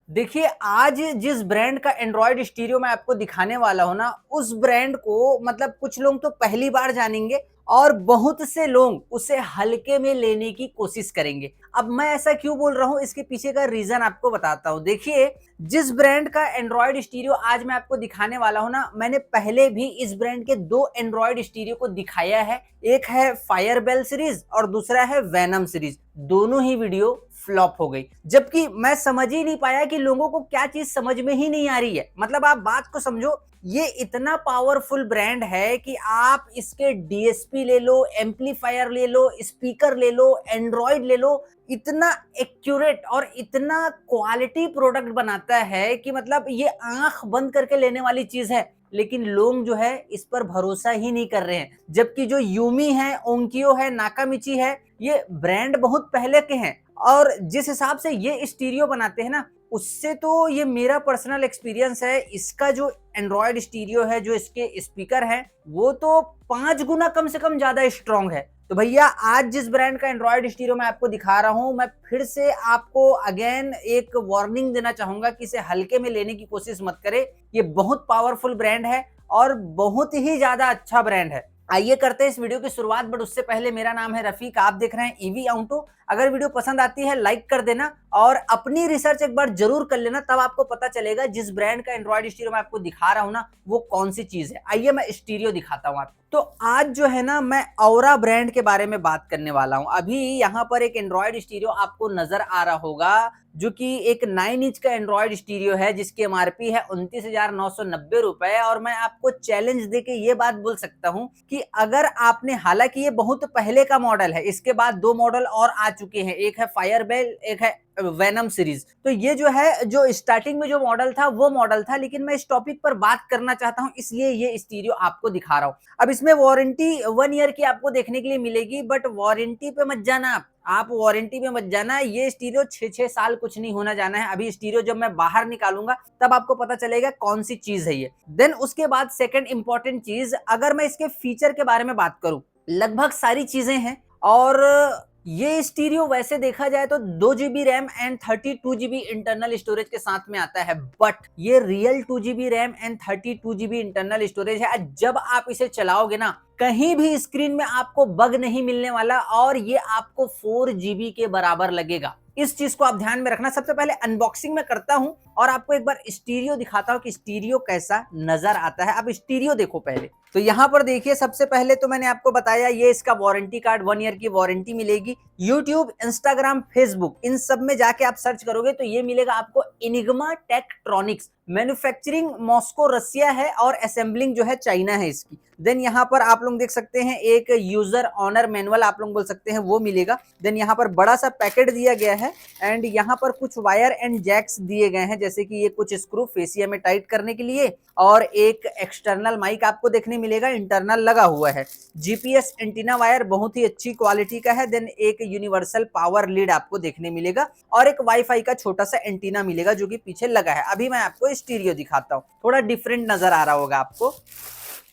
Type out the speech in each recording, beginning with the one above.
देखिए, आज जिस ब्रांड का एंड्रॉयड स्टीरियो मैं आपको दिखाने वाला हूँ ना, उस ब्रांड को मतलब कुछ लोग तो पहली बार जानेंगे और बहुत से लोग उसे हल्के में लेने की कोशिश करेंगे। अब मैं ऐसा क्यों बोल रहा हूँ, इसके पीछे का रीज़न आपको बताता हूँ। देखिए, जिस ब्रांड का एंड्रॉयड स्टीरियो आज मैं आपको दिखाने वाला हूँ ना, मैंने पहले भी इस ब्रांड के 2 एंड्रॉयड स्टीरियो को दिखाया है। एक है फायरबेल सीरीज़ और दूसरा है वेनम सीरीज़। दोनों ही वीडियो फ्लॉप हो गई। जबकि मैं समझ ही नहीं पाया कि लोगों को क्या चीज समझ में ही नहीं आ रही है। मतलब आप बात को समझो, ये इतना पावरफुल ब्रांड है कि आप इसके डीएसपी ले लो, एम्पलीफायर ले लो, स्पीकर ले लो, एंड्रॉयड ले लो, इतना एक्यूरेट और इतना क्वालिटी प्रोडक्ट बनाता है कि मतलब ये आंख बंद करके लेने वाली चीज है। लेकिन लोग जो है इस पर भरोसा ही नहीं कर रहे हैं। जबकि जो यूमी है, ओंकियो है, नाकामिची है, ये ब्रांड बहुत पहले के हैं और जिस हिसाब से ये स्टीरियो बनाते हैं ना, उससे तो ये मेरा पर्सनल एक्सपीरियंस है। इसका जो एंड्रॉयड स्टीरियो है, जो इसके स्पीकर हैं, वो तो 5 गुना कम से कम ज्यादा स्ट्रांग है। तो भैया, आज जिस ब्रांड का एंड्रॉयड स्टीरियो मैं आपको दिखा रहा हूं, मैं फिर से आपको अगेन एक वार्निंग देना चाहूंगा कि इसे हल्के में लेने की कोशिश मत करें। ये बहुत पावरफुल ब्रांड है और बहुत ही ज्यादा अच्छा ब्रांड है। आइए करते हैं इस वीडियो की शुरुआत, बट उससे पहले मेरा नाम है रफीक, आप देख रहे हैं ईवी ऑटो। अगर वीडियो पसंद आती है लाइक कर देना और अपनी रिसर्च एक बार जरूर कर लेना, तब आपको पता चलेगा जिस ब्रांड का एंड्रॉयड स्टीरियो मैं आपको दिखा रहा हूं ना, वो कौन सी चीज है। आइए मैं स्टीरियो दिखाता हूं आपको। तो आज जो है ना, मैं औरा ब्रांड के बारे में बात करने वाला हूं। अभी यहाँ पर एक एंड्रॉयड स्टीरियो आपको नजर आ रहा होगा, जो कि एक 9 इंच का एंड्रॉयड स्टीरियो है, जिसकी एमआरपी है 29,990 रुपए। और मैं आपको चैलेंज देके ये बात बोल सकता हूं कि अगर आपने, हालांकि ये बहुत पहले का मॉडल है, इसके बाद 2 मॉडल और आ चुके हैं, एक है फायरबेल, एक है वेनम सीरीज। तो ये जो है, जो स्टार्टिंग में जो मॉडल था वो मॉडल था, लेकिन मैं इस टॉपिक पर बात करना चाहता हूं, इसलिए ये स्टीरियो आपको दिखा रहा हूं। अब इसमें वारंटी 1 ईयर की आपको देखने के लिए मिलेगी, बट वारंटी पे मत जाना आप वारंटी पे मत जाना। ये स्टीरियो 6-6 साल कुछ नहीं होना जाना है। अभी स्टीरियो जब मैं बाहर निकालूंगा तब आपको पता चलेगा कौन सी चीज है ये। देन उसके बाद सेकंड इंपॉर्टेंट चीज, अगर मैं इसके फीचर के बारे में बात करूं, लगभग सारी चीजें हैं। और ये स्टीरियो वैसे देखा जाए तो 2 GB RAM and 32 GB internal storage के साथ में आता है, बट ये real 2 GB RAM and 32 GB internal storage है। जब आप इसे चलाओगे ना, कहीं भी स्क्रीन में आपको बग नहीं मिलने वाला और ये आपको 4 GB के बराबर लगेगा। इस चीज को आप ध्यान में रखना। सबसे पहले अनबॉक्सिंग में करता हूं और आपको एक बार स्टीरियो दिखाता हूं कि स्टीरियो कैसा नजर आता है। अब स्टीरियो देखो पहले। तो यहाँ पर देखिए, सबसे पहले तो मैंने आपको बताया ये इसका वारंटी कार्ड, 1 ईयर की वारंटी मिलेगी। यूट्यूब, इंस्टाग्राम, फेसबुक, इन सब में जाके आप सर्च करोगे तो ये मिलेगा आपको इनिग्मा टेक्ट्रॉनिक्स। मैन्युफैक्चरिंग मॉस्को रसिया है और असेंबलिंग जो है चाइना है इसकी। देन यहाँ पर आप लोग देख सकते हैं एक यूजर ऑनर मैनुअल आप लोग बोल सकते हैं, वो मिलेगा। देन यहाँ पर बड़ा सा पैकेट दिया गया है एंड यहाँ पर कुछ वायर एंड जैक्स दिए गए हैं, जैसे कि ये कुछ स्क्रू फेसिया में टाइट करने के लिए, और एक एक्सटर्नल माइक आपको देखने मिलेगा, इंटरनल लगा हुआ है। जीपीएस एंटीना वायर बहुत ही अच्छी क्वालिटी का है। देन एक यूनिवर्सल पावर लीड आपको देखने मिलेगा और एक वाईफाई का छोटा सा एंटीना मिलेगा जो कि पीछे लगा है। अभी मैं आपको स्टीरियो दिखाता हूँ, थोड़ा डिफरेंट नजर आ रहा होगा आपको।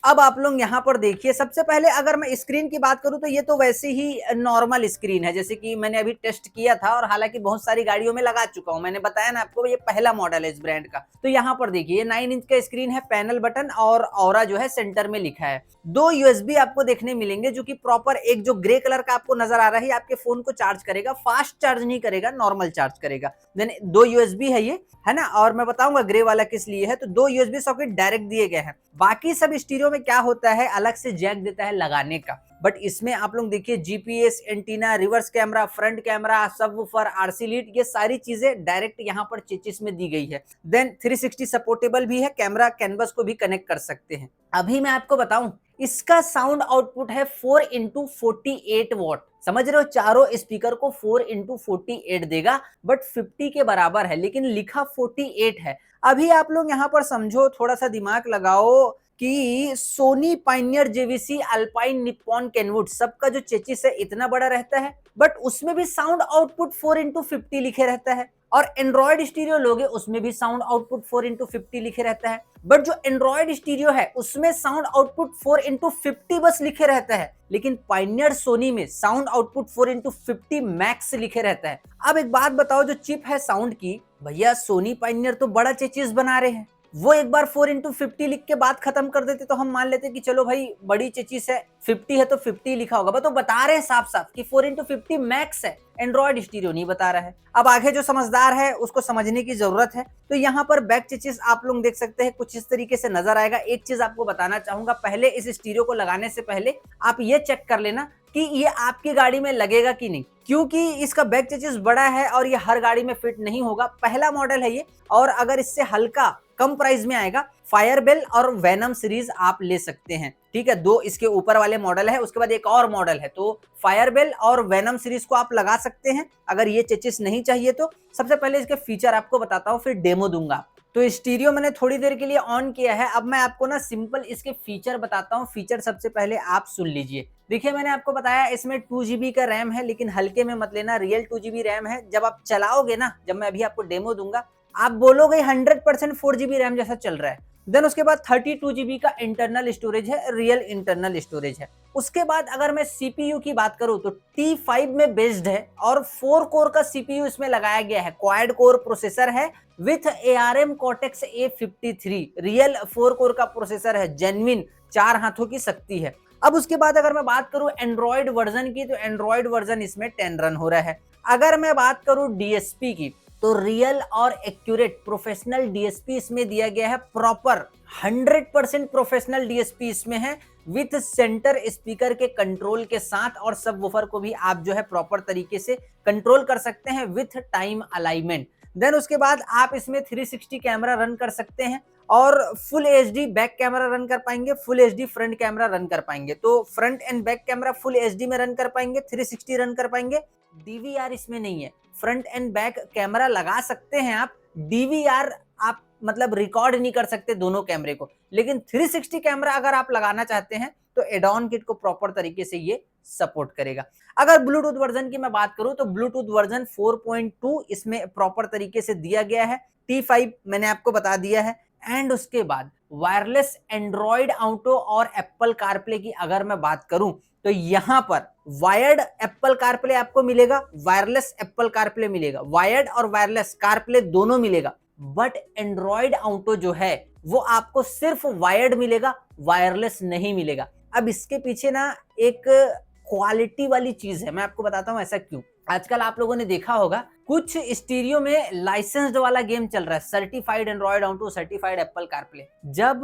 अब आप लोग यहाँ पर देखिए, सबसे पहले अगर मैं स्क्रीन की बात करूं तो ये तो वैसे ही नॉर्मल स्क्रीन है, जैसे कि मैंने अभी टेस्ट किया था और हालांकि बहुत सारी गाड़ियों में लगा चुका हूं। मैंने बताया ना आपको, ये पहला मॉडल है इस ब्रांड का। तो यहाँ पर देखिए, 9 इंच का स्क्रीन है, पैनल बटन और औरा जो है सेंटर में लिखा है। 2 यूएसबी आपको देखने मिलेंगे, जो कि प्रॉपर, एक जो ग्रे कलर का आपको नजर आ रहा है आपके फोन को चार्ज करेगा, फास्ट चार्ज नहीं करेगा, नॉर्मल चार्ज करेगा। देन 2 यूएसबी है ये, है ना, और मैं बताऊंगा ग्रे वाला किस लिए है। तो 2 यूएसबी सॉकेट डायरेक्ट दिए गए हैं। बाकी सब स्टीरियो में क्या होता है, अलग से जैक देता है लगाने का, बट इसमें आप लोग देखिए GPS, antenna, reverse camera, front camera, subwoofer, RC lead, ये सारी चीजें डायरेक्ट यहाँ पर चेचिस में दी गई है। देन 360 सपोर्टेबल भी है, कैमरा कैनवस को भी कनेक्ट कर सकते हैं। अभी मैं आपको बताऊं, इसका साउंड आउटपुट है 4x48 वॉट। समझ रहे हो, चारों स्पीकर को 4x48 देगा, बट 50 के बराबर है, लेकिन लिखा 48 है। अभी आप लोग यहाँ पर समझो, थोड़ा सा दिमाग लगाओ कि Sony, Pioneer, JVC, Alpine, Nippon, Kenwood सबका जो चेचिस है इतना बड़ा रहता है, बट उसमें भी साउंड आउटपुट 4x50 लिखे रहता है। और एंड्रॉयड स्टीरियो लोगे उसमें भी साउंड आउटपुट 4x50 लिखे रहता है, बट जो एंड्रॉयड स्टीरियो है उसमें साउंड आउटपुट 4x50 बस लिखे रहता है, लेकिन पाइनियर, सोनी में साउंड आउटपुट 4x50 मैक्स लिखे रहता है। अब एक बात बताओ, जो चिप है साउंड की, भैया सोनी, पाइनियर तो बड़ा चेचिस बना रहे हैं, वो एक बार 4x50 लिख के बात खत्म कर देते तो हम मान लेते कि चलो भाई बड़ी चेचिस है, 50 है तो 50 लिखा होगा, तो बता रहे हैं साफ साफ कि 4x50 मैक्स है, एंड्रॉयड स्टीरियो नहीं बता रहा है। अब आगे जो समझदार है उसको समझने की जरूरत है। तो यहाँ पर बैक चेचिस आप लोग देख सकते हैं कुछ इस तरीके से नजर आएगा। एक चीज आपको बताना चाहूंगा, पहले इस स्टीरियो को लगाने से पहले आप ये चेक कर लेना कि ये आपकी गाड़ी में लगेगा कि नहीं, क्योंकि इसका बैक चेचिस बड़ा है और ये हर गाड़ी में फिट नहीं होगा। पहला मॉडल है ये, और अगर इससे हल्का कम प्राइस में आएगा, फायरबेल और वेनम सीरीज आप ले सकते हैं, ठीक है। दो इसके ऊपर वाले मॉडल है, उसके बाद एक और मॉडल है, तो फायरबेल और वेनम सीरीज को आप लगा सकते हैं अगर ये चेचिस नहीं चाहिए तो। सबसे पहले इसके फीचर आपको बताता हूँ, फिर डेमो दूंगा। तो स्टीरियो मैंने थोड़ी देर के लिए ऑन किया है, अब मैं आपको ना सिंपल इसके फीचर बताता हूँ। फीचर सबसे पहले आप सुन लीजिए। देखिए मैंने आपको बताया इसमें 2GB का रैम है, लेकिन हल्के में मत लेना, रियल 2GB रैम है। जब आप चलाओगे ना, जब मैं अभी आपको डेमो दूंगा, आप बोलोगे 100% 4GB रैम जैसा चल रहा है। देन उसके बाद 32GB का इंटरनल स्टोरेज है, रियल इंटरनल स्टोरेज है। उसके बाद अगर मैं सीपीयू की बात करूं तो T5 में बेस्ड है और 4 कोर का सीपीयू इसमें लगाया गया है। क्वाड कोर प्रोसेसर है with ARM Cortex A53, real 4 core का प्रोसेसर है, जेन्युइन 4 हाथों की शक्ति है। अब उसके बाद अगर मैं बात करूं एंड्रॉयड वर्जन की, तो एंड्रॉयड वर्जन इसमें 10 रन हो रहा है। अगर मैं बात करूं डीएसपी की, तो रियल और एक्यूरेट प्रोफेशनल डीएसपी इसमें दिया गया है, प्रॉपर 100% प्रोफेशनल डीएसपी इसमें है, विथ सेंटर स्पीकर के कंट्रोल के साथ, और सब वूफर को भी आप जो है प्रॉपर तरीके से कंट्रोल कर सकते हैं विथ टाइम अलाइनमेंट। देन उसके बाद आप इसमें 360 कैमरा रन कर सकते हैं और full HD back camera run कर पाएंगे, full HD front camera run कर पाएंगे। तो front and back camera full HD में रन कर पाएंगे, 360 रन कर पाएंगे। डीवीआर इसमें नहीं है, फ्रंट एंड बैक कैमरा लगा सकते हैं आप, डीवीआर आप मतलब रिकॉर्ड नहीं कर सकते दोनों कैमरे को, लेकिन 360 कैमरा अगर आप लगाना चाहते हैं तो एडॉन किट को प्रॉपर तरीके से ये सपोर्ट करेगा। अगर ब्लूटूथ वर्जन की मैं बात करूं तो ब्लूटूथ वर्जन 4.2 इसमें प्रॉपर तरीके से दिया गया है, T5 मैंने आपको बता दिया है। एंड उसके बाद वायरलेस एंड्रॉयड ऑटो और एप्पल कारप्ले की अगर मैं बात करूं तो यहां पर वायर्ड एप्पल कारप्ले आपको मिलेगा, वायरलेस एप्पल कारप्ले मिलेगा, वायर्ड और वायरलेस कारप्ले दोनों मिलेगा। बट एंड्रॉयड ऑटो जो है वो आपको सिर्फ वायर्ड मिलेगा, वायरलेस नहीं मिलेगा। अब इसके पीछे ना एक क्वालिटी वाली चीज है, मैं आपको बताता हूं ऐसा क्यों। आजकल आप लोगों ने देखा होगा कुछ स्टीरियो में लाइसेंस्ड वाला गेम चल रहा है, certified Android auto, certified Apple CarPlay. जब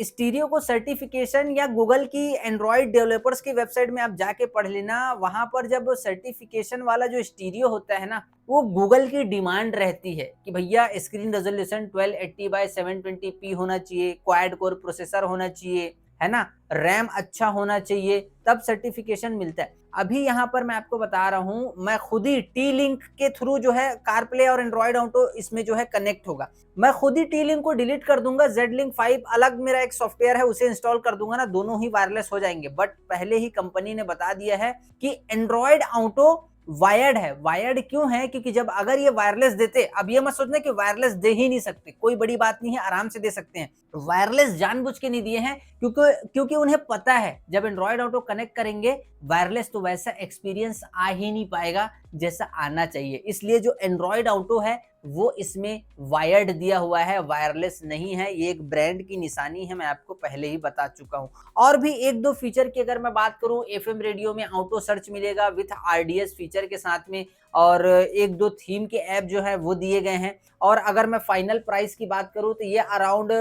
स्टीरियो को सर्टिफिकेशन, या गूगल की एंड्रॉयड डेवलपर्स की वेबसाइट में आप जाके पढ़ लेना, वहां पर जब सर्टिफिकेशन वाला जो स्टीरियो होता है ना, वो गूगल की डिमांड रहती है कि भैया स्क्रीन रेजोल्यूशन 1280x720p होना चाहिए, क्वाड कोर प्रोसेसर होना चाहिए, है ना, रैम अच्छा होना चाहिए, तब सर्टिफिकेशन मिलता है। अभी यहाँ पर मैं आपको बता रहा हूँ, मैं खुद ही टी लिंक के थ्रू जो है कारप्ले और एंड्रॉयड ऑटो इसमें जो है कनेक्ट होगा, मैं खुद ही टी लिंक को डिलीट कर दूंगा, जेड-लिंक 5 अलग मेरा एक सॉफ्टवेयर है उसे इंस्टॉल कर दूंगा ना, दोनों ही वायरलेस हो जाएंगे। बट पहले ही कंपनी ने बता दिया है कि एंड्रॉयड ऑटो वायर्ड है। वायर्ड क्यों है? क्योंकि जब अगर ये वायरलेस देते, अब ये मत सोचना कि वायरलेस दे ही नहीं सकते, कोई बड़ी बात नहीं है, आराम से दे सकते हैं। वायरलेस जानबूझ के नहीं दिए हैं क्योंकि उन्हें पता है जब एंड्रॉयड ऑटो कनेक्ट करेंगे वायरलेस तो वैसा एक्सपीरियंस आ ही नहीं पाएगा जैसा आना चाहिए। इसलिए जो एंड्रॉयड ऑटो है वो इसमें वायर्ड दिया हुआ है, वायरलेस नहीं है। ये एक ब्रांड की निशानी है, मैं आपको पहले ही बता चुका हूं। और भी एक दो फीचर की अगर मैं बात करूं, एफएम रेडियो में ऑटो सर्च मिलेगा विथ आरडीएस फीचर के साथ में, और एक दो थीम के ऐप जो है वो दिए गए हैं। और अगर मैं फाइनल प्राइस की बात करूं तो ये अराउंड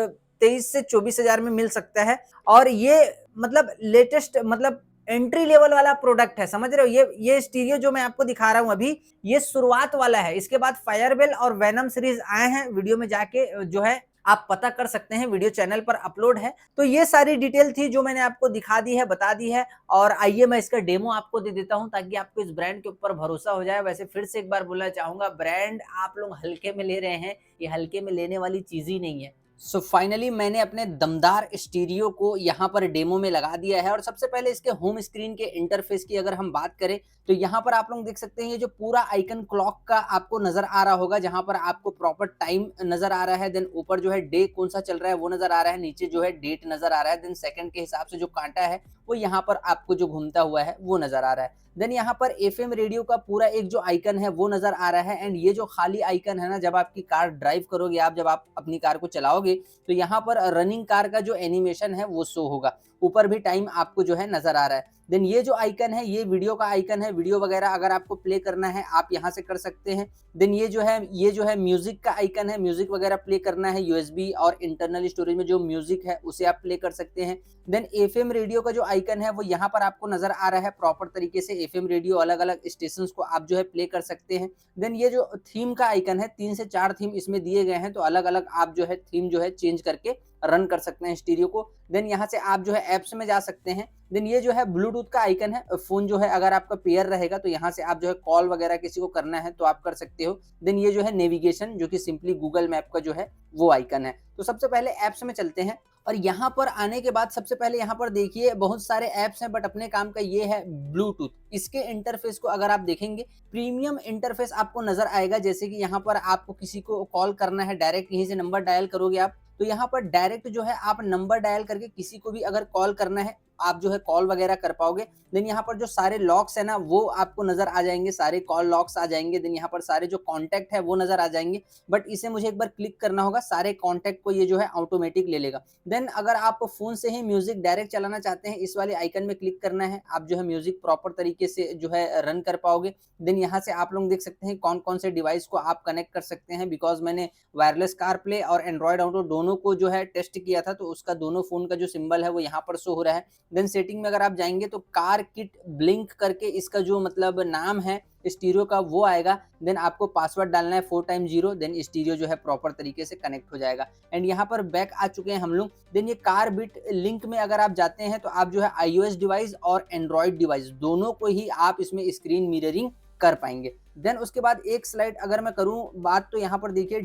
23 से 24 हजार में मिल सकता है। और ये मतलब लेटेस्ट, मतलब एंट्री लेवल वाला प्रोडक्ट है, समझ रहे हो। ये स्टीरियो जो मैं आपको दिखा रहा हूं अभी, ये शुरुआत वाला है। इसके बाद फायरबेल और वेनम सीरीज आए हैं, वीडियो में जाके जो है आप पता कर सकते हैं, वीडियो चैनल पर अपलोड है। तो ये सारी डिटेल थी जो मैंने आपको दिखा दी है, बता दी है। और आइए मैं इसका डेमो आपको दे देता हूं ताकि आपको इस ब्रांड के ऊपर भरोसा हो जाए। वैसे फिर से एक बार बोलना चाहूंगा, ब्रांड आप लोग हल्के में ले रहे हैं, ये हल्के में लेने वाली चीज ही नहीं है। सो फाइनली मैंने अपने दमदार स्टीरियो को यहाँ पर डेमो में लगा दिया है और सबसे पहले इसके होम स्क्रीन के इंटरफेस की अगर हम बात करें तो यहाँ पर आप लोग देख सकते हैं ये जो पूरा आइकन क्लॉक का आपको नजर आ रहा होगा, जहाँ पर आपको प्रॉपर टाइम नजर आ रहा है। देन ऊपर जो है डे कौन सा चल रहा है वो नजर आ रहा है, नीचे जो है डेट नजर आ रहा है। देन सेकंड के हिसाब से जो कांटा है वो यहाँ पर आपको जो घूमता हुआ है वो नजर आ रहा है। देन यहाँ पर एफएम रेडियो का पूरा एक जो आइकन है वो नजर आ रहा है। एंड ये जो खाली आइकन है ना, जब आपकी कार ड्राइव करोगे आप, जब आप अपनी कार को चलाओगे तो यहाँ पर रनिंग कार का जो एनिमेशन है वो शो होगा, ऊपर भी टाइम आपको जो है नजर आ रहा है। देन ये जो आइकन है ये वीडियो का आइकन है, वीडियो वगैरह अगर आपको प्ले करना है आप यहाँ से कर सकते हैं। देन ये जो है म्यूजिक का आइकन है, म्यूजिक वगैरह प्ले करना है यूएसबी और इंटरनल स्टोरेज में जो म्यूजिक है उसे आप प्ले कर सकते हैं। देन एफएम रेडियो का जो आइकन है वो यहाँ पर आपको नजर आ रहा है प्रॉपर तरीके से। एफएम रेडियो अलग अलग स्टेशन को आप जो है प्ले कर सकते हैं। देन ये जो थीम का आइकन है, 3 से 4 थीम इसमें दिए गए हैं, तो अलग अलग आप जो है थीम जो है चेंज करके रन कर सकते हैं स्टीरियो को। देन यहाँ से आप जो है एप्स में जा सकते हैं। देन ये जो है ब्लूटूथ का आइकन है, फोन जो है अगर आपका पेयर रहेगा तो यहाँ से आप जो है कॉल वगैरह किसी को करना है तो आप कर सकते हो। देन ये जो है नेविगेशन, जो कि सिंपली गूगल मैप का जो है वो आइकन है। तो सबसे पहले एप्स में चलते हैं और यहाँ पर आने के बाद सबसे पहले यहाँ पर देखिए बहुत सारे ऐप्स हैं, बट अपने काम का ये है ब्लूटूथ। इसके इंटरफेस को अगर आप देखेंगे प्रीमियम इंटरफेस आपको नजर आएगा। जैसे कि यहाँ पर आपको किसी को कॉल करना है, डायरेक्ट यहीं से नंबर डायल करोगे आप, तो यहाँ पर डायरेक्ट जो है आप नंबर डायल करके किसी को भी अगर कॉल करना है आप जो है कॉल वगैरह कर पाओगे। देन यहाँ पर जो सारे लॉक्स है ना वो आपको नजर आ जाएंगे, सारे कॉल लॉक्स आ जाएंगे। देन यहाँ पर सारे जो कॉन्टैक्ट है वो नजर आ जाएंगे, बट इसे मुझे एक बार क्लिक करना होगा, सारे कॉन्टैक्ट को ये जो है ऑटोमेटिक ले लेगा। देन अगर आप फोन से ही म्यूजिक डायरेक्ट चलाना चाहते हैं, इस वाले आइकन में क्लिक करना है, आप जो है म्यूजिक प्रॉपर तरीके से जो है रन कर पाओगे। देन यहाँ से आप लोग देख सकते हैं कौन कौन से डिवाइस को आप कनेक्ट कर सकते हैं, बिकॉज मैंने वायरलेस कार प्ले और एंड्रॉइड ऑटो दोनों को जो है टेस्ट किया था, तो उसका दोनों फोन का जो सिंबल है वो यहाँ पर शो हो रहा है। देन सेटिंग में अगर आप जाएंगे तो कार किट ब्लिंक करके इसका जो मतलब नाम है स्टीरियो का वो आएगा। देन आपको पासवर्ड डालना है 4x0, देन स्टीरियो जो है प्रॉपर तरीके से कनेक्ट हो जाएगा। एंड यहाँ पर बैक आ चुके हैं हम लोग। देन ये कार बिट लिंक में अगर आप जाते हैं तो आप जो है iOS डिवाइस और एंड्रॉइड डिवाइस दोनों को ही आप इसमें स्क्रीन मिररिंग कर पाएंगे। देन उसके बाद एक स्लाइड अगर मैं करूं बात, तो यहाँ पर देखिए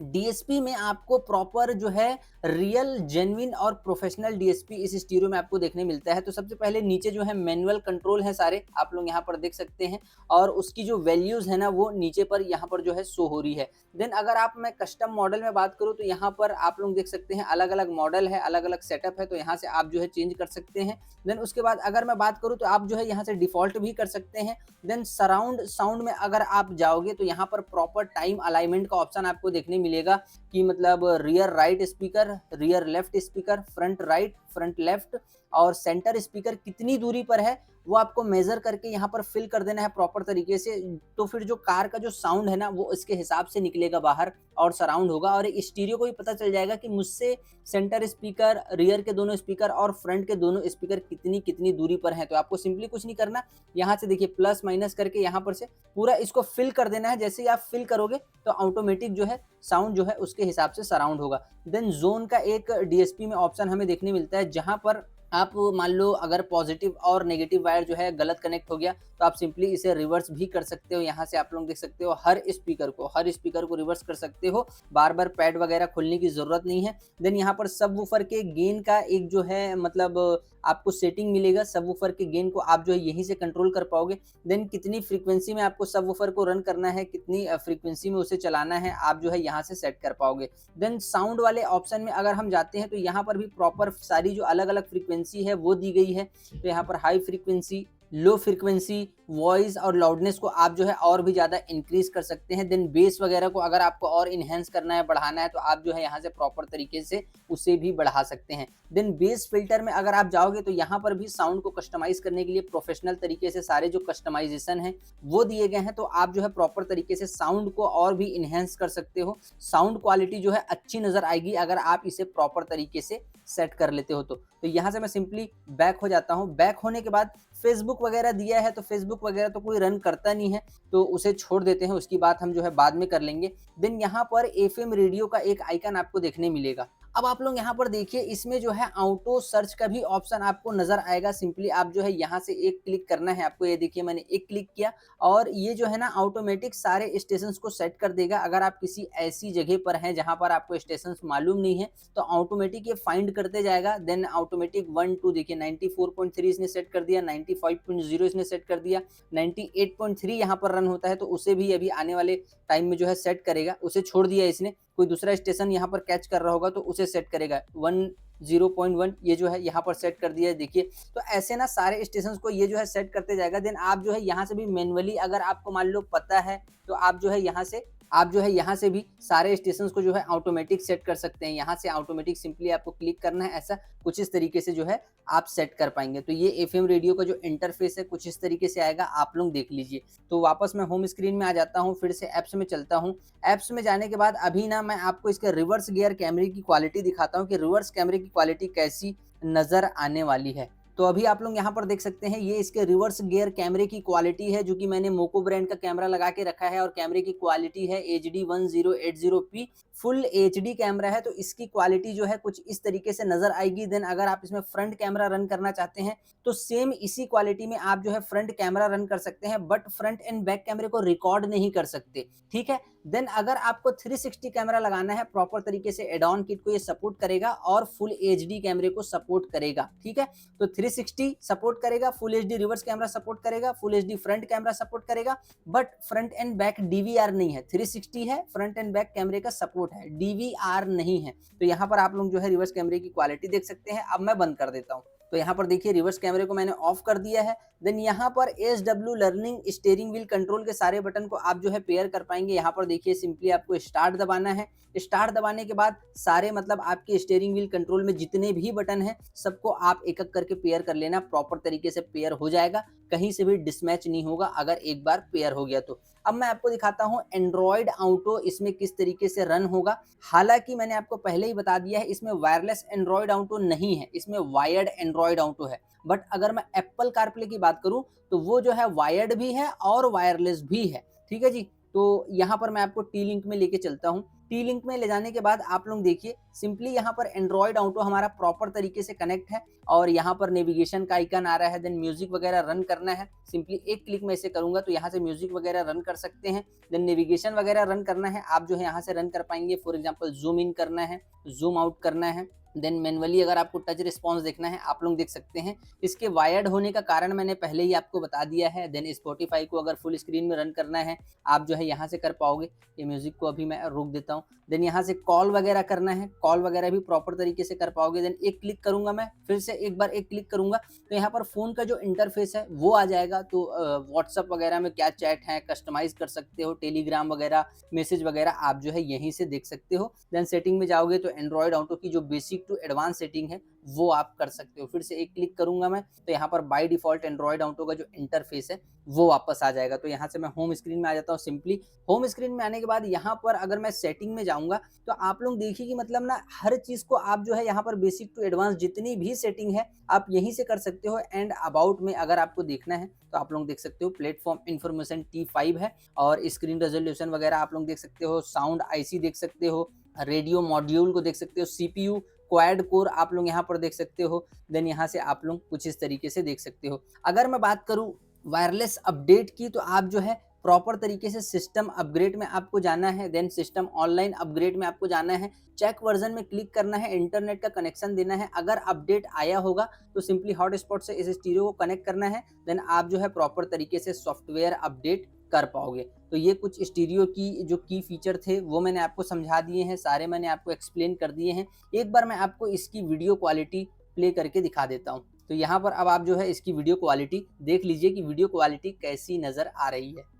डीएसपी में आपको प्रॉपर जो है रियल जेन्युइन और प्रोफेशनल डीएसपी इस स्टीरियो में आपको देखने मिलता है। तो सबसे पहले नीचे जो है मैनुअल कंट्रोल है सारे, आप लोग यहाँ पर देख सकते हैं, और उसकी जो वैल्यूज है ना वो नीचे पर यहाँ पर जो है शो हो रही है। देन अगर आप मैं कस्टम मॉडल में बात करूँ तो यहाँ पर आप लोग देख सकते हैं अलग अलग मॉडल है, अलग अलग सेटअप है, तो यहाँ से आप जो है चेंज कर सकते हैं। देन उसके बाद अगर मैं बात करूँ तो आप जो है यहाँ से डिफॉल्ट भी कर सकते हैं। देन सराउंड साउंड में अगर आप जाओगे तो यहाँ पर प्रॉपर टाइम अलाइनमेंट का ऑप्शन आपको देखने मिलेगा कि मतलब rear right speaker, rear left speaker, front right, front left और सेंटर स्पीकर कितनी दूरी पर है वो आपको मेजर करके यहाँ पर फिल कर देना है प्रॉपर तरीके से। तो फिर जो कार का जो साउंड है ना वो इसके हिसाब से निकलेगा बाहर और सराउंड होगा, और स्टीरियो को भी पता चल जाएगा कि मुझसे सेंटर स्पीकर, रियर के दोनों स्पीकर और फ्रंट के दोनों स्पीकर कितनी कितनी दूरी पर हैं। तो आपको सिंपली कुछ नहीं करना, यहाँ से देखिए प्लस माइनस करके यहाँ पर से पूरा इसको फिल कर देना है। जैसे ही आप फिल करोगे तो ऑटोमेटिक जो है साउंड जो है उसके हिसाब से सराउंड होगा। देन जोन का एक डीएसपी में ऑप्शन हमें देखने मिलता है, जहां पर आप मान लो अगर पॉजिटिव और नेगेटिव वायर जो है गलत कनेक्ट हो गया तो आप सिंपली इसे रिवर्स भी कर सकते हो। यहाँ से आप लोग देख सकते हो हर स्पीकर को रिवर्स कर सकते हो, बार बार पैड वगैरह खोलने की जरूरत नहीं है। देन यहाँ पर सब वूफर के गेन का एक जो है मतलब आपको सेटिंग मिलेगा, सब वूफर के गेन को आप जो है यहीं से कंट्रोल कर पाओगे। देन कितनी फ्रीक्वेंसी में आपको सब वूफर को रन करना है, कितनी फ्रीक्वेंसी में उसे चलाना है, आप जो है यहाँ से सेट कर पाओगे। देन साउंड वाले ऑप्शन में अगर हम जाते हैं तो यहाँ पर भी प्रॉपर सारी जो अलग अलग फ्रीक्वेंसी है वो दी गई है। तो यहाँ पर high frequency, low frequency, voice और लाउडनेस को आप जो है और भी ज़्यादा इंक्रीज कर सकते हैं। देन बेस वगैरह को अगर आपको और इन्हेंस करना है, बढ़ाना है, तो आप जो है यहाँ से प्रॉपर तरीके से उसे भी बढ़ा सकते हैं। देन बेस फिल्टर में अगर आप जाओगे तो यहाँ पर भी साउंड को कस्टमाइज करने के लिए प्रोफेशनल तरीके से सारे जो कस्टमाइजेशन है वो दिए गए हैं। तो आप जो है प्रॉपर तरीके से साउंड को और भी इन्हेंस कर सकते हो, साउंड क्वालिटी जो है अच्छी नजर आएगी अगर आप इसे प्रॉपर तरीके से सेट कर लेते हो। तो यहाँ से मैं सिंपली बैक हो जाता हूँ। बैक होने के बाद फेसबुक वगैरह दिया है, तो फेसबुक वगैरह तो कोई रन करता नहीं है तो उसे छोड़ देते हैं, उसकी बात हम जो है बाद में कर लेंगे। देन यहाँ पर एफएम रेडियो का एक आइकन आपको देखने मिलेगा। अब आप लोग यहाँ पर देखिए इसमें जो है ऑटो सर्च का भी ऑप्शन आपको नजर आएगा। सिंपली आप जो है यहाँ से एक क्लिक करना है आपको। ये देखिए मैंने एक क्लिक किया और ये जो है ना ऑटोमेटिक सारे स्टेशन को सेट कर देगा। अगर आप किसी ऐसी जगह पर हैं जहां पर आपको स्टेशन मालूम नहीं है तो ऑटोमेटिक ये फाइंड करते जाएगा। देन ऑटोमेटिक 1 2 देखिए 94.3 इसने सेट कर दिया, 95.0 इसने सेट कर दिया, 98.3 यहाँ पर रन होता है तो उसे भी अभी आने वाले टाइम में जो है सेट करेगा। उसे छोड़ दिया इसने, कोई दूसरा स्टेशन यहाँ पर कैच कर रहा होगा तो उसे सेट करेगा। 10.1 ये जो है यहाँ पर सेट कर दिया है देखिए। तो ऐसे ना सारे स्टेशन को ये जो है सेट करते जाएगा। देन आप जो है यहाँ से भी मैनुअली अगर आपको मान लो पता है तो आप जो है यहाँ से भी सारे स्टेशन को जो है ऑटोमेटिक सेट कर सकते हैं। यहाँ से ऑटोमेटिक सिंपली आपको क्लिक करना है, ऐसा कुछ इस तरीके से जो है आप सेट कर पाएंगे। तो ये एफएम रेडियो का जो इंटरफेस है कुछ इस तरीके से आएगा, आप लोग देख लीजिए। तो वापस मैं होम स्क्रीन में आ जाता हूँ, फिर से ऐप्स में चलता हूँ। ऐप्स में जाने के बाद अभी ना मैं आपको इसके रिवर्स गियर कैमरे की क्वालिटी दिखाता हूँ कि रिवर्स कैमरे की क्वालिटी कैसी नजर आने वाली है। तो अभी आप लोग यहाँ पर देख सकते हैं ये इसके रिवर्स गियर कैमरे की क्वालिटी है, जो कि मैंने मोको ब्रांड का कैमरा लगा के रखा है और कैमरे की क्वालिटी है HD 1080p। Full HD camera है तो इसकी क्वालिटी जो है कुछ इस तरीके से नजर आएगी। देन अगर आप इसमें फ्रंट कैमरा रन करना चाहते हैं तो सेम इसी क्वालिटी में आप जो है फ्रंट कैमरा रन कर सकते हैं, बट फ्रंट एंड बैक कैमरे को रिकॉर्ड नहीं कर सकते, ठीक है। देन अगर आपको 360 कैमरा लगाना है प्रॉपर तरीके से एड ऑन किट को ये सपोर्ट करेगा और फुल HD कैमरे को सपोर्ट करेगा, ठीक है। तो 360 सपोर्ट करेगा, full HD reverse camera support करेगा, full HD front camera support करेगा, but front and back DVR नहीं है। 360 है, फ्रंट एंड बैक कैमरे का सपोर्ट है, DVR नहीं है। तो यहाँ पर आप लोग जो है रिवर्स कैमरे की क्वालिटी देख सकते हैं। अब मैं बंद कर देता हूँ। तो यहाँ पर देखिए रिवर्स कैमरे को मैंने ऑफ कर दिया है। देन यहाँ पर SW learning steering wheel control के सारे बटन को आप जो है पेयर कर पाएंगे। यहाँ पर देखिए सिंपली आपको स्टार्ट दबाना है। स्टार्ट दबाने के बाद सारे मतलब आपके स्टीयरिंग व्हील कंट्रोल में जितने भी बटन हैं सबको आप एक एक करके पेयर कर लेना। प्रॉपर तरीके से पेयर हो जाएगा, कहीं से भी डिसमैच नहीं होगा अगर एक बार पेयर हो गया तो। अब मैं आपको दिखाता हूं एंड्रॉइड ऑटो इसमें किस तरीके से रन होगा। हालांकि मैंने आपको पहले ही बता दिया है इसमें वायरलेस एंड्रॉइड ऑटो नहीं है, इसमें वायर्ड एंड्रॉइड ऑटो है। बट अगर मैं एप्पल कारप्ले की बात करूं तो वो जो है वायर्ड भी है और वायरलेस भी है, ठीक है जी। तो यहाँ पर मैं आपको टी लिंक में लेके चलता हूँ। टी लिंक में ले जाने के बाद आप लोग देखिए सिंपली यहाँ पर एंड्रॉइड ऑटो हमारा प्रॉपर तरीके से कनेक्ट है और यहाँ पर नेविगेशन का आइकन आ रहा है। देन म्यूजिक वगैरह रन करना है, सिंपली एक क्लिक में इसे करूंगा तो यहाँ से म्यूजिक वगैरह रन कर सकते हैं। देन नेविगेशन वगैरह रन करना है, आप जो है यहाँ से रन कर पाएंगे। फॉर एग्जाम्पल जूम इन करना है, जूम आउट करना है। देन मैनुअली अगर आपको टच रिस्पॉन्स देखना है आप लोग देख सकते हैं। इसके वायर्ड होने का कारण मैंने पहले ही आपको बता दिया है। देन स्पॉटिफाई को अगर फुल स्क्रीन में रन करना है आप जो है यहाँ से कर पाओगे। ये म्यूजिक को अभी मैं रोक देता हूँ। देन यहाँ से कॉल वगैरह करना है, कॉल वगैरह भी प्रॉपर तरीके से कर पाओगे। देन एक क्लिक करूंगा मैं, फिर से एक बार एक क्लिक करूंगा तो यहाँ पर फोन का जो इंटरफेस है वो आ जाएगा। तो व्हाट्सअप वगैरह में क्या चैट है कस्टमाइज कर सकते हो, टेलीग्राम वगैरह मैसेज वगैरह आप जो है यहीं से देख सकते हो। देन सेटिंग में जाओगे तो एंड्रॉइड ऑटो की जो बेसिक टू एडवांस सेटिंग है वो आप कर सकते हो। फिर से एक क्लिक करूंगा मैं तो यहाँ पर बाय डिफॉल्ट एंड्रॉइड ऑटो का जो इंटरफेस है वो वापस आ जाएगा। तो यहाँ से मैं होम स्क्रीन में आ जाता हूँ। सिंपली होम स्क्रीन में आने के बाद यहाँ पर अगर मैं सेटिंग में जाऊंगा तो आप लोग देखिए कि मतलब ना हर चीज को आप जो है यहाँ पर बेसिक टू एडवांस जितनी भी सेटिंग है आप यहीं से कर सकते हो। एंड अबाउट में अगर आपको देखना है तो आप लोग देख सकते हो प्लेटफॉर्म इन्फॉर्मेशन T5 है और स्क्रीन रेजोल्यूशन वगैरह आप लोग देख सकते हो, साउंड IC देख सकते हो, रेडियो मॉड्यूल को देख सकते हो, CPU क्वाड कोर आप लोग यहाँ पर देख सकते हो। देन यहाँ से आप लोग कुछ इस तरीके से देख सकते हो। अगर मैं बात करूँ वायरलेस अपडेट की तो आप जो है प्रॉपर तरीके से सिस्टम अपग्रेड में आपको जाना है। देन सिस्टम ऑनलाइन अपग्रेड में आपको जाना है, चेक वर्जन में क्लिक करना है, इंटरनेट का कनेक्शन देना है। अगर अपडेट आया होगा तो सिंपली हॉटस्पॉट से इस स्टीरियो को कनेक्ट करना है। देन आप जो है प्रॉपर तरीके से सॉफ्टवेयर अपडेट कर पाओगे। तो ये कुछ स्टीरियो की जो की फीचर थे वो मैंने आपको समझा दिए हैं, सारे मैंने आपको एक्सप्लेन कर दिए हैं। एक बार मैं आपको इसकी वीडियो क्वालिटी प्ले करके दिखा देता हूँ। तो यहाँ पर अब आप जो है इसकी वीडियो क्वालिटी देख लीजिए कि वीडियो क्वालिटी कैसी नजर आ रही है।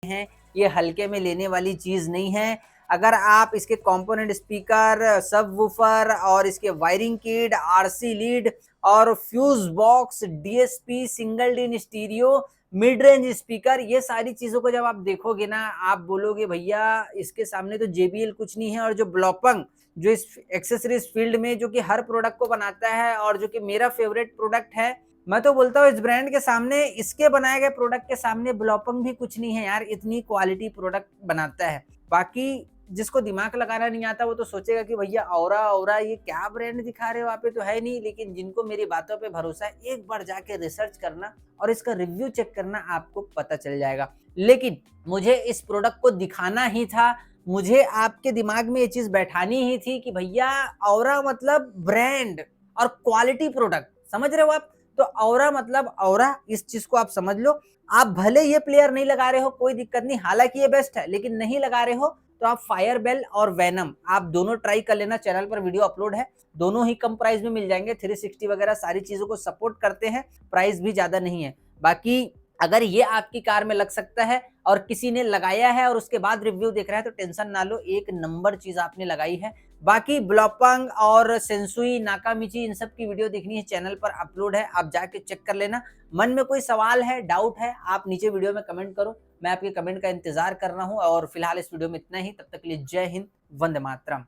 हैं, ये हल्के में लेने वाली चीज़ नहीं है। अगर आप इसके कंपोनेंट स्पीकर, सबवूफर और इसके वायरिंग किट, आरसी लीड और fuse box, DSP, single D in stereo, mid range speaker, ये सारी चीज़ों को जब आप देखोगे ना, आप बोलोगे भैया इसके सामने तो JBL कुछ नहीं है। और जो ब्लॉपंग, जो इस एक्सेसरीज फील्ड में जो कि हर प्रोडक्ट को बनाता है और जो कि मेरा फेवरेट प्रोडक्ट है, मैं तो बोलता हूँ इस ब्रांड के सामने, इसके बनाए गए प्रोडक्ट के सामने ब्लॉपंग भी कुछ नहीं है यार, इतनी क्वालिटी प्रोडक्ट बनाता है। बाकी जिसको दिमाग लगाना नहीं आता वो तो सोचेगा कि भैया औरा औरा ये क्या ब्रांड दिखा रहे हो आप, पे तो है नहीं। लेकिन जिनको मेरी बातों पे भरोसा है, एक बार जाके रिसर्च करना और इसका रिव्यू चेक करना, आपको पता चल जाएगा। लेकिन मुझे इस प्रोडक्ट को दिखाना ही था, मुझे आपके दिमाग में ये चीज बैठानी ही थी कि भैया औरा मतलब ब्रांड और क्वालिटी प्रोडक्ट, समझ रहे हो आप? तो औरा मतलब औरा, इस चीज को आप समझ लो। आप भले ये प्लेयर नहीं लगा रहे हो, कोई दिक्कत नहीं, हालांकि ये बेस्ट है, लेकिन नहीं लगा रहे हो तो आप फायर बेल और वेनम आप दोनों ट्राई कर लेना। चैनल पर वीडियो अपलोड है, दोनों ही कम प्राइस में मिल जाएंगे। 360 वगैरह सारी चीजों को सपोर्ट करते हैं, प्राइस भी ज्यादा नहीं है। बाकी अगर ये आपकी कार में लग सकता है और किसी ने लगाया है और उसके बाद रिव्यू देख रहा है, तो टेंशन ना लो, एक नंबर चीज आपने लगाई है। बाकी ब्लॉपंग और सेंसुई, नाकामिची, इन सब की वीडियो देखनी है, चैनल पर अपलोड है, आप जाके चेक कर लेना। मन में कोई सवाल है, डाउट है, आप नीचे वीडियो में कमेंट करो, मैं आपके कमेंट का इंतजार कर रहा हूँ। और फिलहाल इस वीडियो में इतना ही, तब तक के लिए जय हिंद, वंदे मातरम।